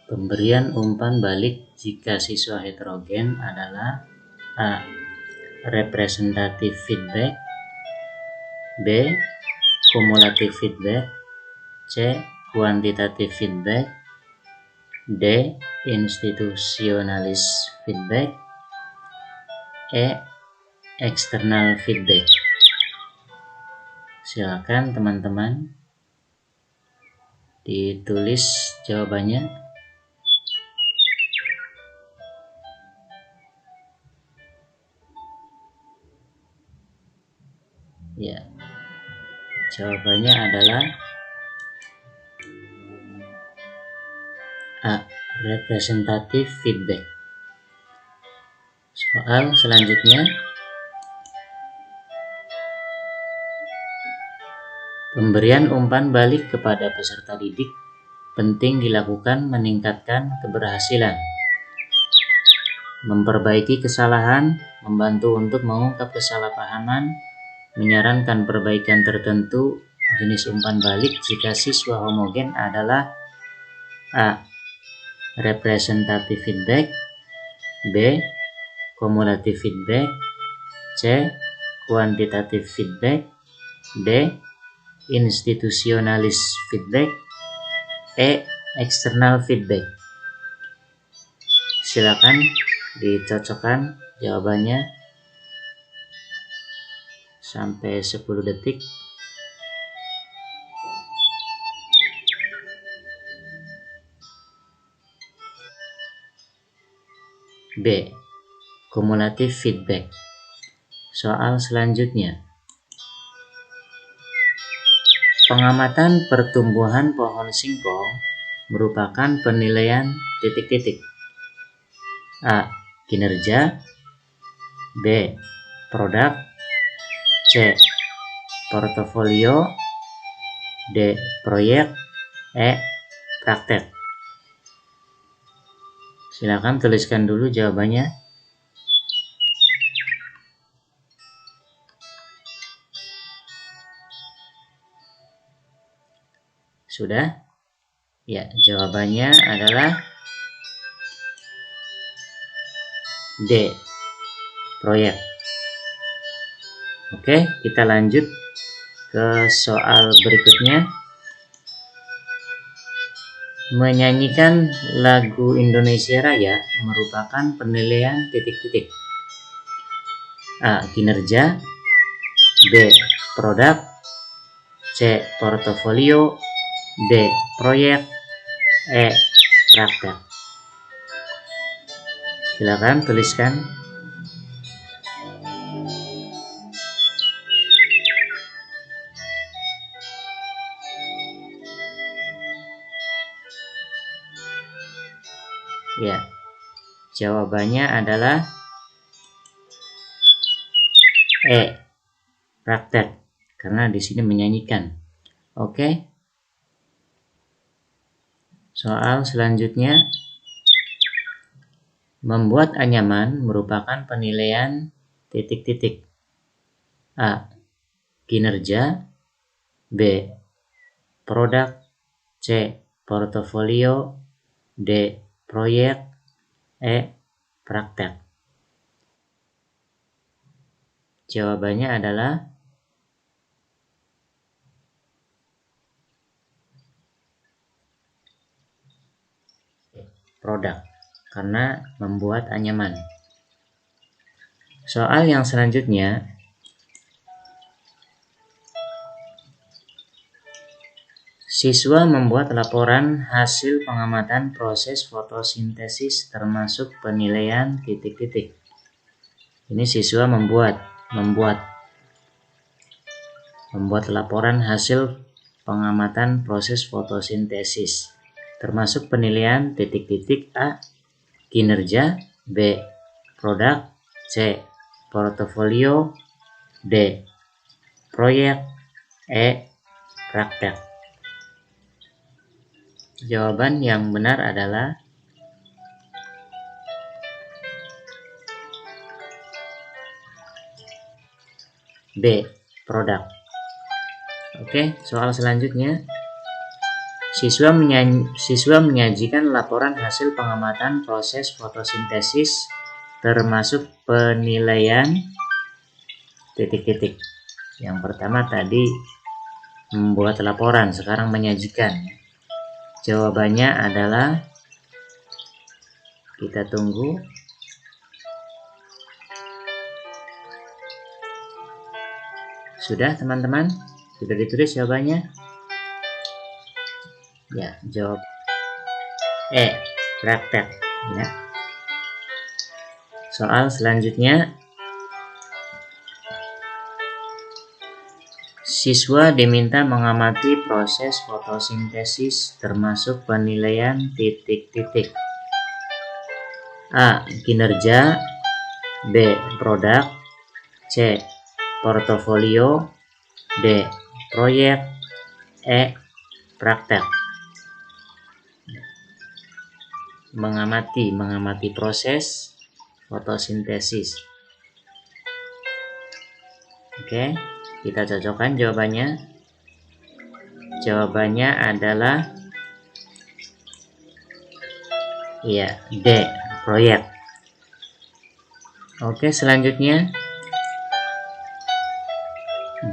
Pemberian umpan balik jika siswa heterogen adalah A. Representative feedback, B. Cumulative feedback, C. Quantitative feedback, D. Institutionalist feedback, E. External feedback. Silakan teman-teman ditulis jawabannya. Ya, jawabannya adalah A. Representative feedback. Soal selanjutnya, pemberian umpan balik kepada peserta didik penting dilakukan meningkatkan keberhasilan, memperbaiki kesalahan, membantu untuk mengungkap kesalahpahaman, menyarankan perbaikan tertentu. Jenis umpan balik jika siswa homogen adalah A. Representative feedback, B. Cumulative feedback, C. Quantitative feedback, D. Institutionalist feedback, E. External feedback. Silakan dicocokkan jawabannya sampai 10 detik. B. Cumulative feedback. Soal selanjutnya, pengamatan pertumbuhan pohon singkong merupakan penilaian titik-titik. A. Kinerja, B. Produk, C. Portofolio, D. Proyek, E. Praktek. Silakan tuliskan dulu jawabannya. Sudah? Ya, jawabannya adalah D. Proyek. Oke, kita lanjut ke soal berikutnya. Menyanyikan lagu Indonesia Raya merupakan penilaian titik-titik. A. Kinerja, B. Produk, C. Portofolio, D. Proyek, E. Praktek. Silakan tuliskan. Ya, jawabannya adalah E. Praktek, karena di sini menyanyikan. Oke. Soal selanjutnya, membuat anyaman merupakan penilaian titik-titik. A. Kinerja, B. Produk, C. Portofolio, D. Proyek, E. Praktek. Jawabannya adalah produk, karena membuat anyaman. Soal yang selanjutnya, siswa membuat laporan hasil pengamatan proses fotosintesis termasuk penilaian titik-titik. Ini siswa membuat laporan hasil pengamatan proses fotosintesis termasuk penilaian titik-titik. A. Kinerja, B. Produk, C. Portofolio, D. Proyek, E. Praktek. Jawaban yang benar adalah B. Produk. Oke, soal selanjutnya, Siswa menyajikan laporan hasil pengamatan proses fotosintesis termasuk penilaian titik-titik. Yang pertama tadi membuat laporan, sekarang menyajikan. Jawabannya adalah, kita tunggu. Sudah teman-teman? Sudah ditulis jawabannya? Ya, jawab praktek ya. Soal selanjutnya, siswa diminta mengamati proses fotosintesis termasuk penilaian titik-titik. A. Kinerja. B. Produk. C. Portofolio. D. Proyek. E. Praktek. Mengamati proses fotosintesis. Oke, kita cocokkan jawabannya. Jawabannya adalah D. Proyek. Oke, selanjutnya,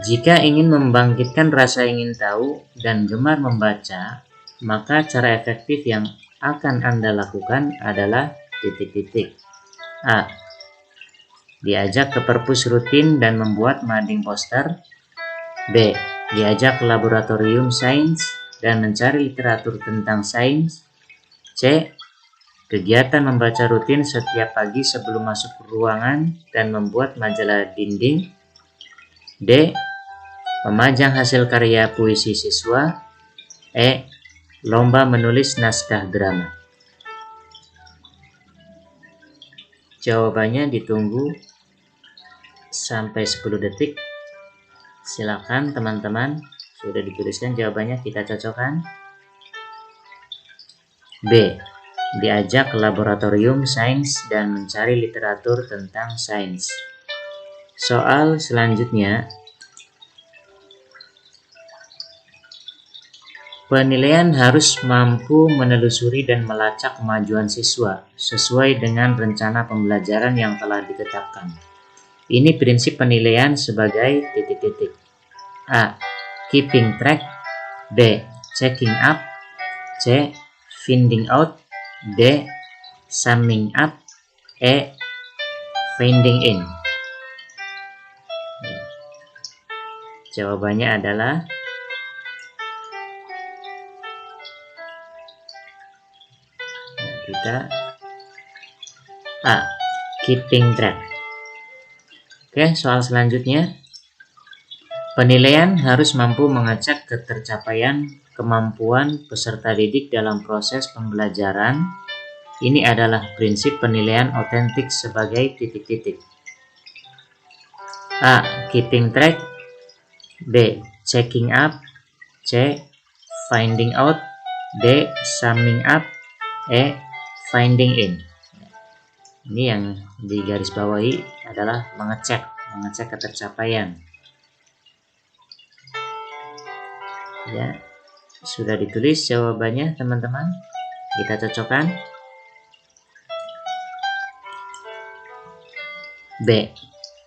jika ingin membangkitkan rasa ingin tahu dan gemar membaca, maka cara efektif yang akan Anda lakukan adalah titik-titik. A. Diajak ke perpus rutin dan membuat mading poster. B. Diajak ke laboratorium sains dan mencari literatur tentang sains. C. Kegiatan membaca rutin setiap pagi sebelum masuk ruangan dan membuat majalah dinding. D. Memajang hasil karya puisi siswa. E. Lomba menulis naskah drama. Jawabannya ditunggu sampai 10 detik. Silakan teman-teman, sudah dituliskan jawabannya, kita cocokkan. B. Diajak ke laboratorium sains dan mencari literatur tentang sains. Soal selanjutnya, penilaian harus mampu menelusuri dan melacak kemajuan siswa sesuai dengan rencana pembelajaran yang telah ditetapkan. Ini prinsip penilaian sebagai titik-titik. A. Keeping track. B. Checking up. C. Finding out. D. Summing up. E. Finding in. Jawabannya adalah A. Keeping track. Oke, soal selanjutnya, penilaian harus mampu mengecek ketercapaian kemampuan peserta didik dalam proses pembelajaran. Ini adalah prinsip penilaian otentik sebagai titik-titik. A. Keeping track. B. Checking up. C. Finding out. D. Summing up. E. Finding in. Ini yang digarisbawahi adalah mengecek ketercapaian. Ya, sudah ditulis jawabannya teman-teman. Kita cocokkan. B.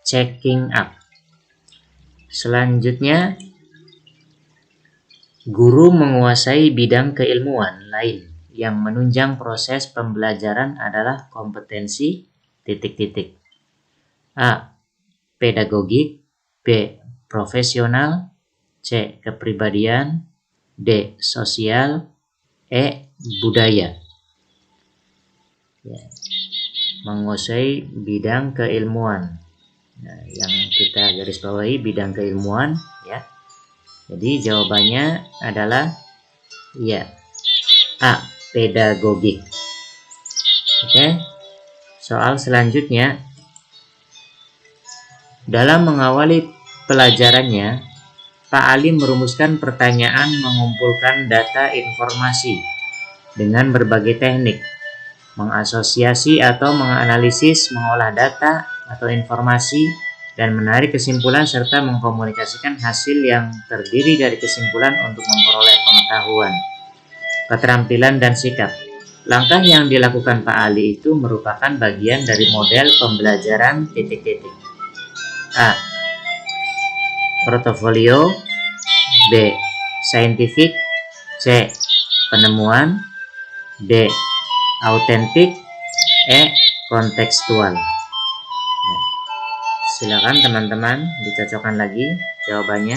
Checking up. Selanjutnya, guru menguasai bidang keilmuan lain yang menunjang proses pembelajaran adalah kompetensi titik-titik. A. Pedagogik. B. Profesional. C. Kepribadian. D. Sosial. E. Budaya. Ya. Menguasai bidang keilmuan. Nah, yang kita garis bawahi bidang keilmuan ya. Jadi jawabannya adalah A. Pedagogik. Oke. Soal selanjutnya, dalam mengawali pelajarannya, Pak Ali merumuskan pertanyaan mengumpulkan data informasi dengan berbagai teknik, mengasosiasi atau menganalisis, mengolah data atau informasi, dan menarik kesimpulan serta mengkomunikasikan hasil yang terdiri dari kesimpulan untuk memperoleh pengetahuan. keterampilan dan sikap. Langkah yang dilakukan Pak Ali itu merupakan bagian dari model pembelajaran titik-titik. A. Portofolio. B. Saintifik. C. Penemuan. D. Autentik. E. Kontekstual. Silakan teman-teman dicocokkan lagi jawabannya.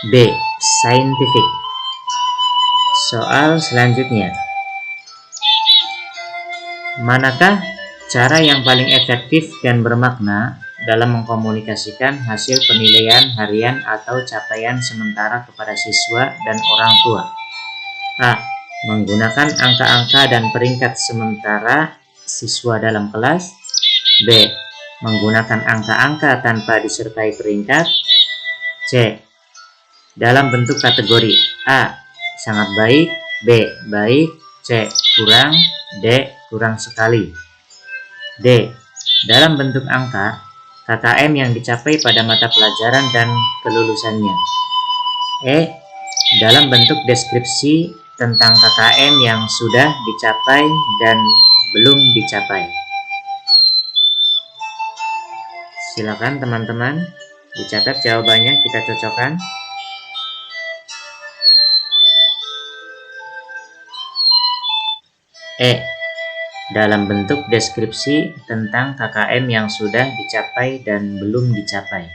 B. Scientific. Soal selanjutnya. Manakah cara yang paling efektif dan bermakna dalam mengkomunikasikan hasil penilaian harian atau capaian sementara kepada siswa dan orang tua? A. Menggunakan angka-angka dan peringkat sementara siswa dalam kelas. B. Menggunakan angka-angka tanpa disertai peringkat. C. Dalam bentuk kategori. A. Sangat baik. B. Baik. C. Kurang. D. Kurang sekali. D. Dalam bentuk angka, KKM yang dicapai pada mata pelajaran dan kelulusannya. E. Dalam bentuk deskripsi tentang KKM yang sudah dicapai dan belum dicapai. Silakan teman-teman dicatat jawabannya, kita cocokkan. E. Dalam bentuk deskripsi tentang KKM yang sudah dicapai dan belum dicapai.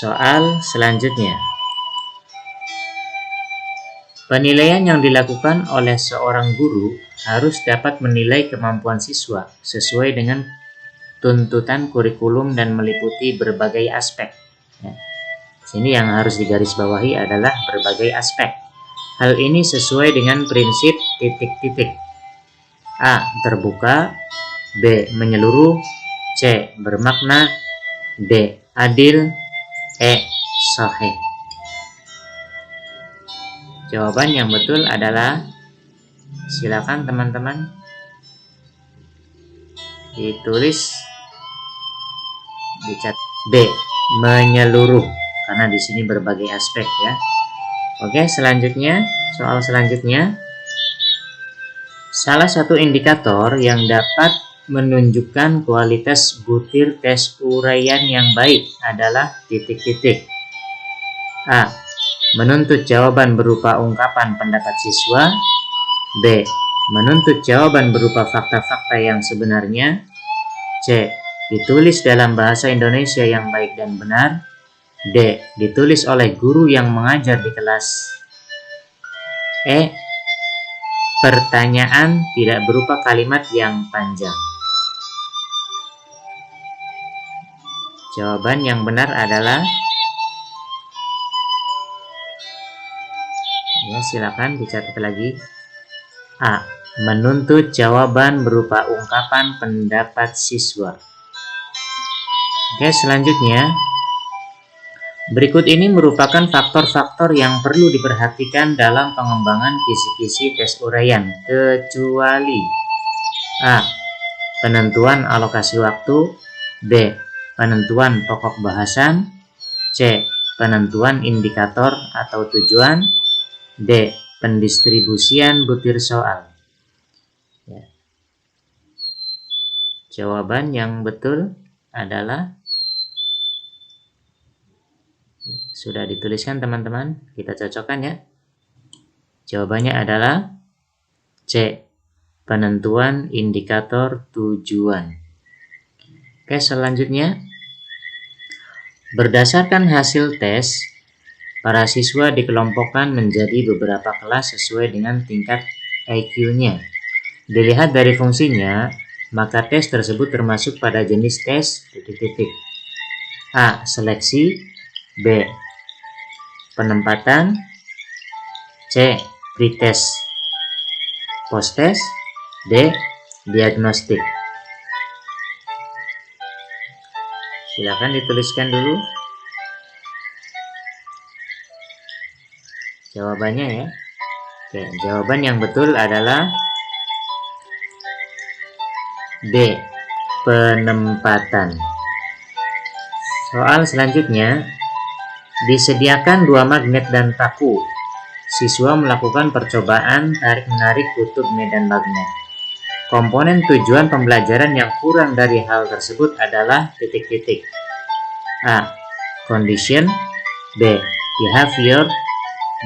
Soal selanjutnya. Penilaian yang dilakukan oleh seorang guru harus dapat menilai kemampuan siswa sesuai dengan tuntutan kurikulum dan meliputi berbagai aspek. Sini yang harus digarisbawahi adalah berbagai aspek. Hal ini sesuai dengan prinsip titik-titik. A. Terbuka. B. Menyeluruh. C. Bermakna. D. Adil. E. Sahih. Jawaban yang betul adalah, silakan teman-teman ditulis, dicatat. B. Menyeluruh, karena di sini berbagai aspek ya. Oke, selanjutnya, soal selanjutnya. Salah satu indikator yang dapat menunjukkan kualitas butir tes uraian yang baik adalah titik-titik. A. Menuntut jawaban berupa ungkapan pendapat siswa. B. Menuntut jawaban berupa fakta-fakta yang sebenarnya. C. Ditulis dalam bahasa Indonesia yang baik dan benar. D. Ditulis oleh guru yang mengajar di kelas. E. Pertanyaan tidak berupa kalimat yang panjang. Jawaban yang benar adalah, ya silakan dicatat lagi. A. Menuntut jawaban berupa ungkapan pendapat siswa. Oke, selanjutnya. Berikut ini merupakan faktor-faktor yang perlu diperhatikan dalam pengembangan kisi-kisi tes uraian, kecuali A. Penentuan alokasi waktu. B. Penentuan pokok bahasan. C. Penentuan indikator atau tujuan. D. Pendistribusian butir soal. Ya. Jawaban yang betul adalah, sudah dituliskan teman-teman, kita cocokkan ya. Jawabannya adalah C. Penentuan indikator tujuan. Oke, selanjutnya. Berdasarkan hasil tes, para siswa dikelompokkan menjadi beberapa kelas sesuai dengan tingkat IQ-nya. Dilihat dari fungsinya, maka tes tersebut termasuk pada jenis tes titik-titik. A. Seleksi. B. Penempatan. C. Pretest. Posttest. D. Diagnostik. Silakan dituliskan dulu jawabannya ya. Oke, jawaban yang betul adalah B. Penempatan. Soal selanjutnya, disediakan 2 magnet dan paku. Siswa melakukan percobaan tarik-menarik kutub medan magnet. Komponen tujuan pembelajaran yang kurang dari hal tersebut adalah titik-titik. A. Condition. B. Behavior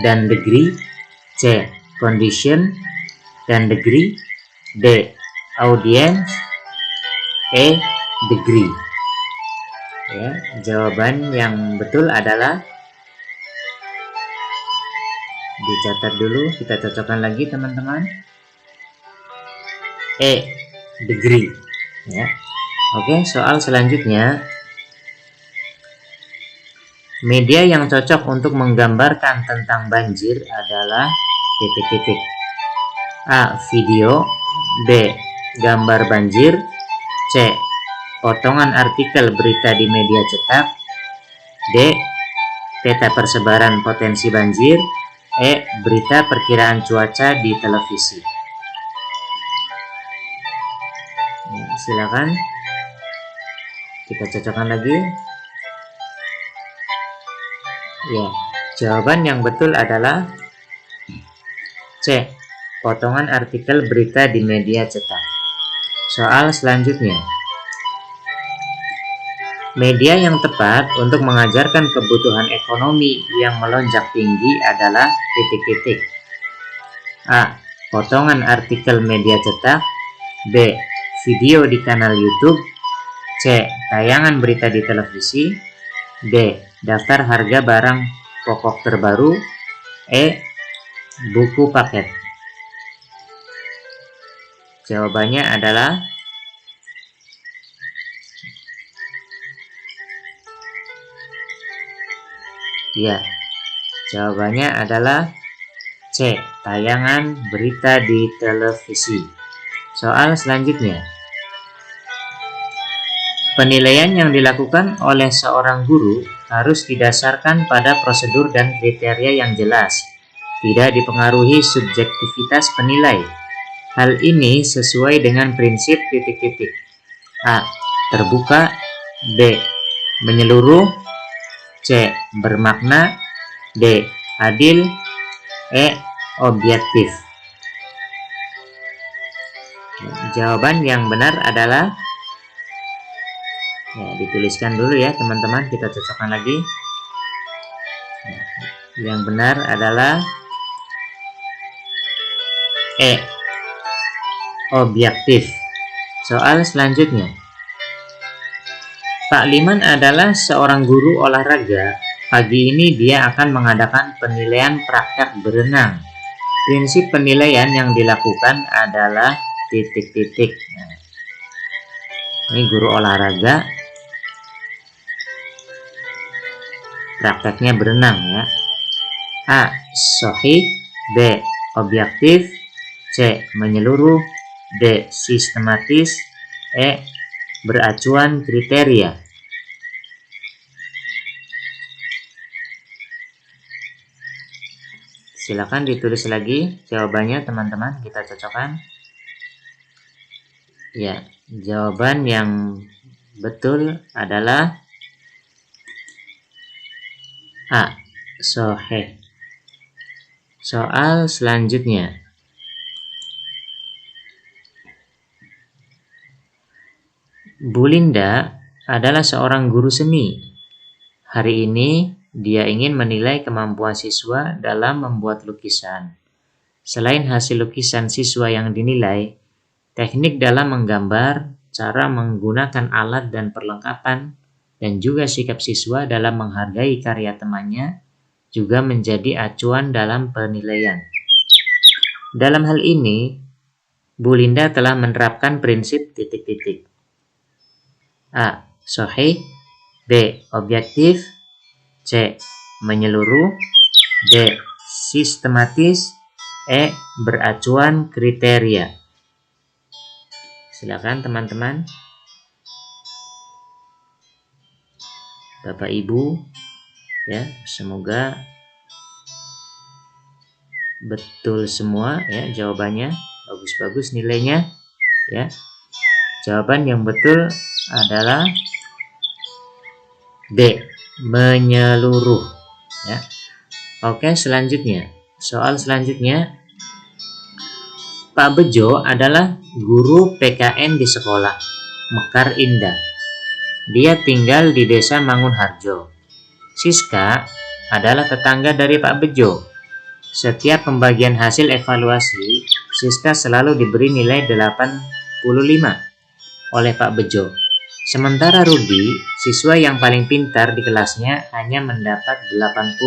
dan degree. C. Condition dan degree. D. Audience. E. Degree. Ya, jawaban yang betul adalah, dicatat dulu, kita cocokkan lagi teman-teman. E. Degree. Ya. Oke, soal selanjutnya. Media yang cocok untuk menggambarkan tentang banjir adalah titik-titik. A. Video. B. Gambar banjir. C. Potongan artikel berita di media cetak. D. Peta persebaran potensi banjir. E. Berita perkiraan cuaca di televisi. Ya, silakan kita cocokkan lagi. Ya, jawaban yang betul adalah C. Potongan artikel berita di media cetak. Soal selanjutnya. Media yang tepat untuk mengajarkan kebutuhan ekonomi yang melonjak tinggi adalah titik-titik. A. Potongan artikel media cetak. B. Video di kanal YouTube. C. Tayangan berita di televisi. D. Daftar harga barang pokok terbaru. E. Buku paket. Jawabannya adalah ya, jawabannya adalah C. Tayangan berita di televisi. Soal selanjutnya. Penilaian yang dilakukan oleh seorang guru harus didasarkan pada prosedur dan kriteria yang jelas, tidak dipengaruhi subjektivitas penilai. Hal ini sesuai dengan prinsip titik-titik. A. Terbuka. B. Menyeluruh. C. Bermakna. D. Adil. E. Objektif. Jawaban yang benar adalah, ya, dituliskan dulu ya teman-teman, kita cocokkan lagi. Yang benar adalah E. Objektif. Soal selanjutnya. Pak Liman adalah seorang guru olahraga. Pagi ini dia akan mengadakan penilaian praktek berenang. Prinsip penilaian yang dilakukan adalah titik-titik. Nah, ini guru olahraga, prakteknya berenang ya. A. Sahih. B. Objektif. C. Menyeluruh. D. Sistematis. E. Beracuan kriteria. Silakan ditulis lagi jawabannya teman-teman, kita cocokkan. Ya, jawaban yang betul adalah A. Sahih. Soal selanjutnya. Bu Linda adalah seorang guru seni. Hari ini dia ingin menilai kemampuan siswa dalam membuat lukisan. Selain hasil lukisan siswa yang dinilai, teknik dalam menggambar, cara menggunakan alat dan perlengkapan, dan juga sikap siswa dalam menghargai karya temannya juga menjadi acuan dalam penilaian. Dalam hal ini, Bu Linda telah menerapkan prinsip titik-titik. A. Sahih. B. Objektif. C. Menyeluruh. D. Sistematis. E. Beracuan kriteria. Silakan teman-teman, Bapak Ibu, ya, semoga betul semua ya jawabannya, bagus-bagus nilainya ya. Jawaban yang betul adalah D. Menyeluruh. Ya. Oke, selanjutnya. Soal selanjutnya, Pak Bejo adalah guru PKN di sekolah Mekar Indah. Dia tinggal di desa Mangunharjo. Siska adalah tetangga dari Pak Bejo. Setiap pembagian hasil evaluasi, Siska selalu diberi nilai 85 oleh Pak Bejo. Sementara Rudi, siswa yang paling pintar di kelasnya, hanya mendapat 80.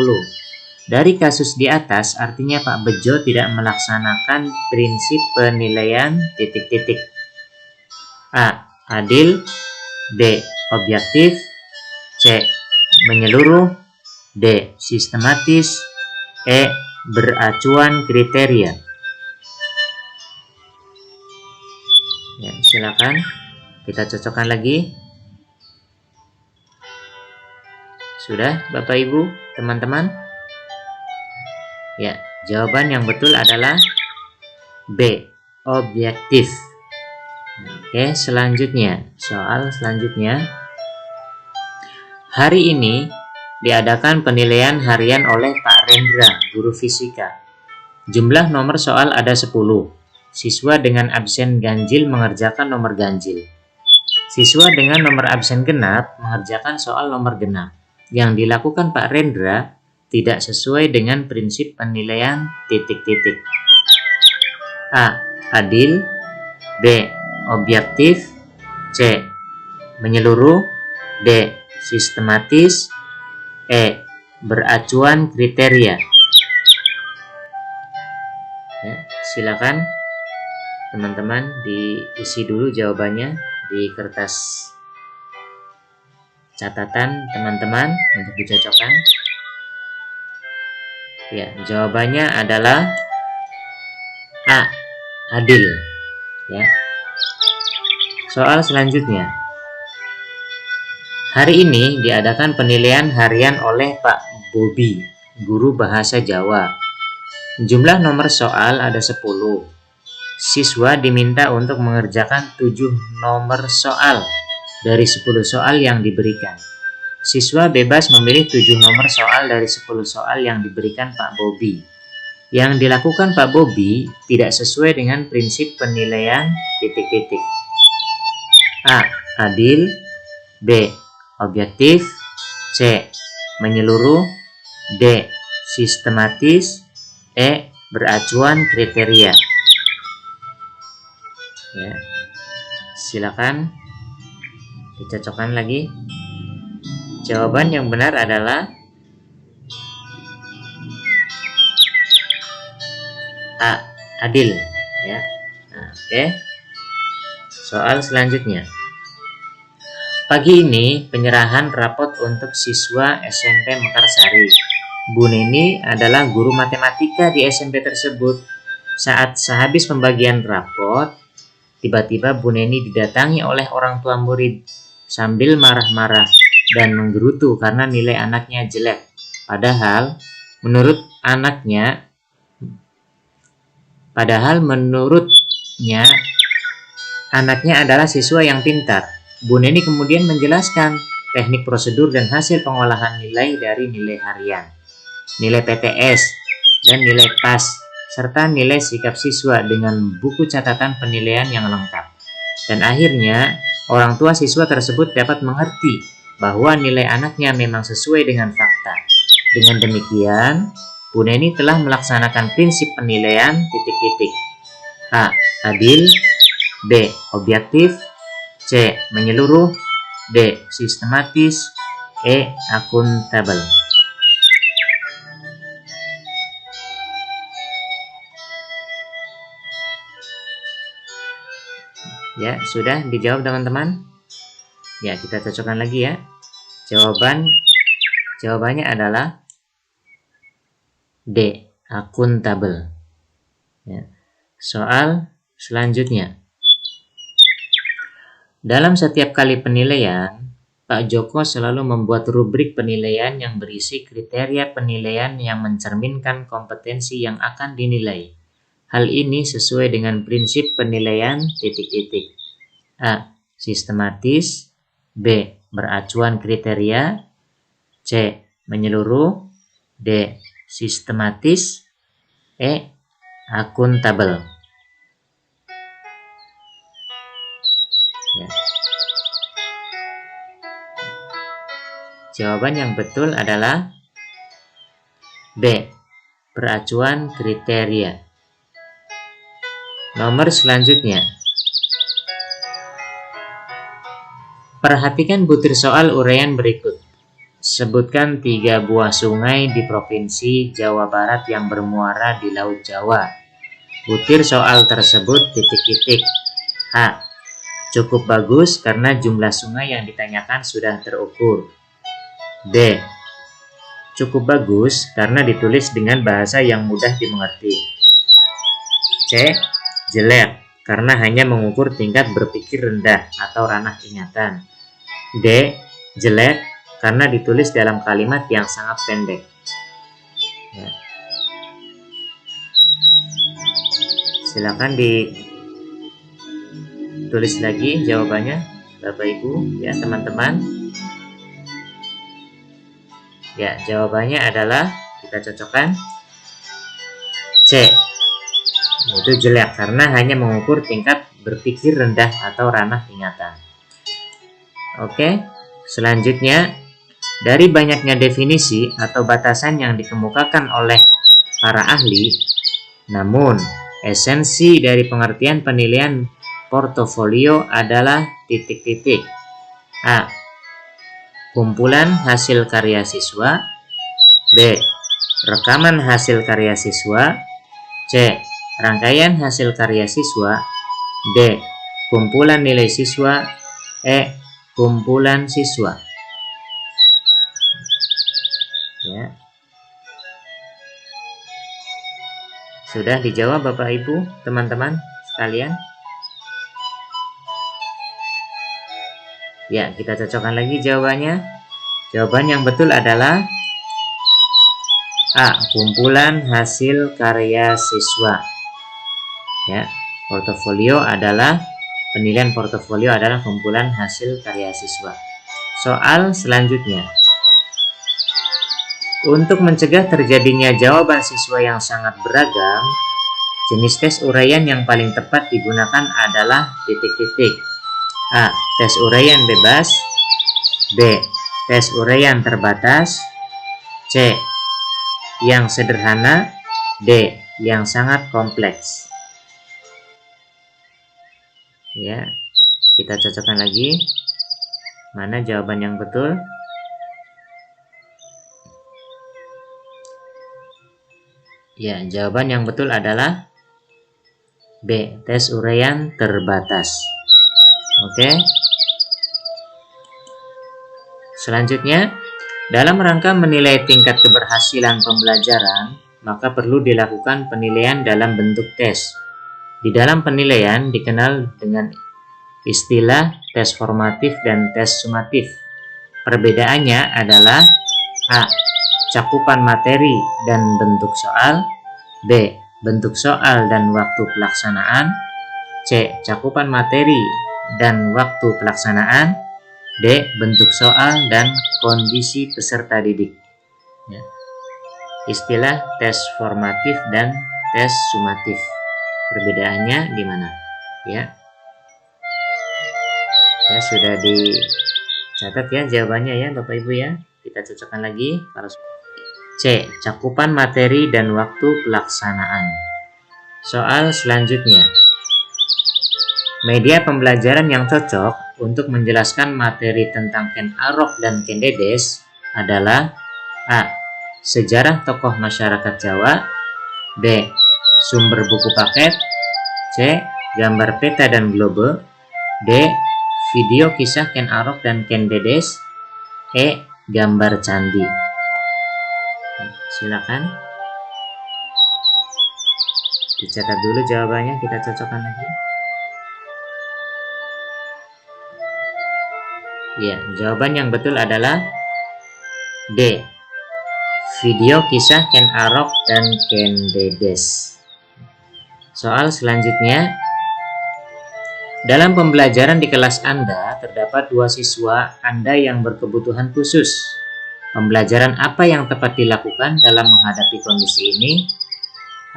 Dari kasus di atas, artinya Pak Bejo tidak melaksanakan prinsip penilaian titik-titik. A. Adil. B. Objektif. C. Menyeluruh. D. Sistematis. E. Beracuan kriteria. Ya, silakan kita cocokkan lagi. Sudah, Bapak Ibu, teman-teman? Ya, jawaban yang betul adalah B. Objektif. Oke, selanjutnya. Soal selanjutnya. Hari ini diadakan penilaian harian oleh Pak Rendra, guru fisika. Jumlah nomor soal ada 10. Siswa dengan absen ganjil mengerjakan nomor ganjil. Siswa dengan nomor absen genap mengerjakan soal nomor genap. Yang dilakukan Pak Rendra tidak sesuai dengan prinsip penilaian titik-titik. A. Adil. B. Objektif. C. Menyeluruh. D. Sistematis. E. Beracuan kriteria. Ya, silakan teman-teman diisi dulu jawabannya di kertas catatan teman-teman untuk dicocokkan. Ya, jawabannya adalah A. Adil. Ya. Soal selanjutnya. Hari ini diadakan penilaian harian oleh Pak Bobi, guru bahasa Jawa. Jumlah nomor soal ada 10. Siswa diminta untuk mengerjakan 7 nomor soal dari 10 soal yang diberikan. Siswa bebas memilih 7 nomor soal dari 10 soal yang diberikan Pak Bobi. Yang dilakukan Pak Bobi tidak sesuai dengan prinsip penilaian titik-titik. A. Adil. B. Objektif. C. Menyeluruh. D. Sistematis. E. Beracuan kriteria. Ya, silakan dicocokkan lagi. Jawaban yang benar adalah A. Adil. Ya. Nah, oke. Soal selanjutnya. Pagi ini penyerahan rapot untuk siswa SMP Mekarsari. Bu Neni adalah guru matematika di SMP tersebut. Saat sehabis pembagian rapot, tiba-tiba Bu Neni didatangi oleh orang tua murid sambil marah-marah dan menggerutu karena nilai anaknya jelek. Padahal menurutnya anaknya adalah siswa yang pintar. Bu Neni kemudian menjelaskan teknik prosedur dan hasil pengolahan nilai dari nilai harian, nilai PTS, dan nilai PAS, serta nilai sikap siswa dengan buku catatan penilaian yang lengkap. Dan akhirnya, orang tua siswa tersebut dapat mengerti bahwa nilai anaknya memang sesuai dengan fakta. Dengan demikian, Bu Neni telah melaksanakan prinsip penilaian titik-titik. A. Adil. B. Objektif. C. Menyeluruh. D. Sistematis. E. Akuntabel. Ya, sudah dijawab teman-teman? Ya, kita cocokkan lagi ya. Jawabannya adalah D. Akuntabel. Ya. Soal selanjutnya. Dalam setiap kali penilaian, Pak Joko selalu membuat rubrik penilaian yang berisi kriteria penilaian yang mencerminkan kompetensi yang akan dinilai. Hal ini sesuai dengan prinsip penilaian titik-titik. A. Sistematis. B. Beracuan kriteria. C. Menyeluruh. D. Sistematis. E. Akuntabel. Ya. Jawaban yang betul adalah B. Peracuan kriteria. Nomor selanjutnya. Perhatikan butir soal uraian berikut. Sebutkan 3 buah sungai di Provinsi Jawa Barat yang bermuara di Laut Jawa. Butir soal tersebut titik-titik. A. Cukup bagus karena jumlah sungai yang ditanyakan sudah terukur. B. Cukup bagus karena ditulis dengan bahasa yang mudah dimengerti. C. Jelek karena hanya mengukur tingkat berpikir rendah atau ranah ingatan. D. Jelek karena ditulis dalam kalimat yang sangat pendek. Ya. Silakan ditulis lagi jawabannya, Bapak Ibu, ya teman-teman. Ya, jawabannya adalah kita cocokkan C. Yaitu jelek karena hanya mengukur tingkat berpikir rendah atau ranah ingatan. Oke, selanjutnya dari banyaknya definisi atau batasan yang dikemukakan oleh para ahli, namun esensi dari pengertian penilaian portofolio adalah titik-titik. A. Kumpulan hasil karya siswa. B. Rekaman hasil karya siswa. C. Rangkaian hasil karya siswa. D. Kumpulan nilai siswa. E. Kumpulan siswa. Ya. Sudah dijawab Bapak Ibu, teman-teman sekalian? Ya, kita cocokkan lagi jawabannya. Jawaban yang betul adalah A. Kumpulan hasil karya siswa. Ya, portofolio adalah penilaian portofolio adalah kumpulan hasil karya siswa. Soal selanjutnya. Untuk mencegah terjadinya jawaban siswa yang sangat beragam, jenis tes uraian yang paling tepat digunakan adalah titik-titik. A. Tes uraian bebas. B. Tes uraian terbatas. C. Yang sederhana. D. Yang sangat kompleks. Ya, kita cocokkan lagi. Mana jawaban yang betul? Ya, jawaban yang betul adalah B. Tes uraian terbatas. Oke. Selanjutnya, dalam rangka menilai tingkat keberhasilan pembelajaran, maka perlu dilakukan penilaian dalam bentuk tes. Di dalam penilaian dikenal dengan istilah tes formatif dan tes sumatif. Perbedaannya adalah A. Cakupan materi dan bentuk soal. B. Bentuk soal dan waktu pelaksanaan. C. Cakupan materi dan waktu pelaksanaan. D. Bentuk soal dan kondisi peserta didik. Ya. Istilah tes formatif dan tes sumatif. Perbedaannya di mana? Ya. Ya, sudah dicatat ya jawabannya ya Bapak Ibu ya. Kita cocokkan lagi. Kalau C. Cakupan materi dan waktu pelaksanaan. Soal selanjutnya. Media pembelajaran yang cocok untuk menjelaskan materi tentang Ken Arok dan Ken Dedes adalah A. Sejarah tokoh masyarakat Jawa. B. Sumber buku paket. C. Gambar peta dan globe. D. Video kisah Ken Arok dan Ken Dedes. E. Gambar candi. Silakan dicatat dulu jawabannya, kita cocokkan lagi. Ya, jawaban yang betul adalah D. Video kisah Ken Arok dan Ken Dedes. Soal selanjutnya. Dalam pembelajaran di kelas Anda, terdapat 2 siswa Anda yang berkebutuhan khusus. Pembelajaran apa yang tepat dilakukan dalam menghadapi kondisi ini?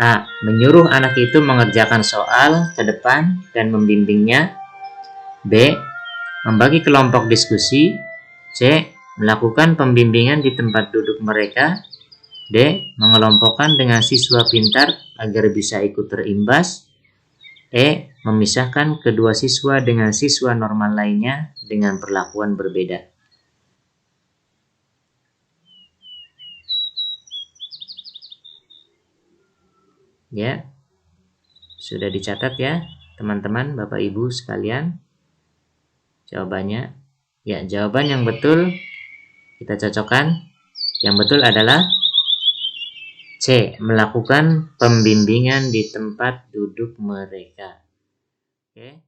A. Menyuruh anak itu mengerjakan soal ke depan dan membimbingnya. B. Membagi kelompok diskusi. C. Melakukan pembimbingan di tempat duduk mereka. D. Mengelompokkan dengan siswa pintar agar bisa ikut terimbas. E. Memisahkan kedua siswa dengan siswa normal lainnya dengan perlakuan berbeda. Ya, sudah dicatat ya teman-teman, Bapak Ibu sekalian jawabannya. Ya, jawaban yang betul kita cocokkan. Yang betul adalah C. Melakukan pembimbingan di tempat duduk mereka. Oke.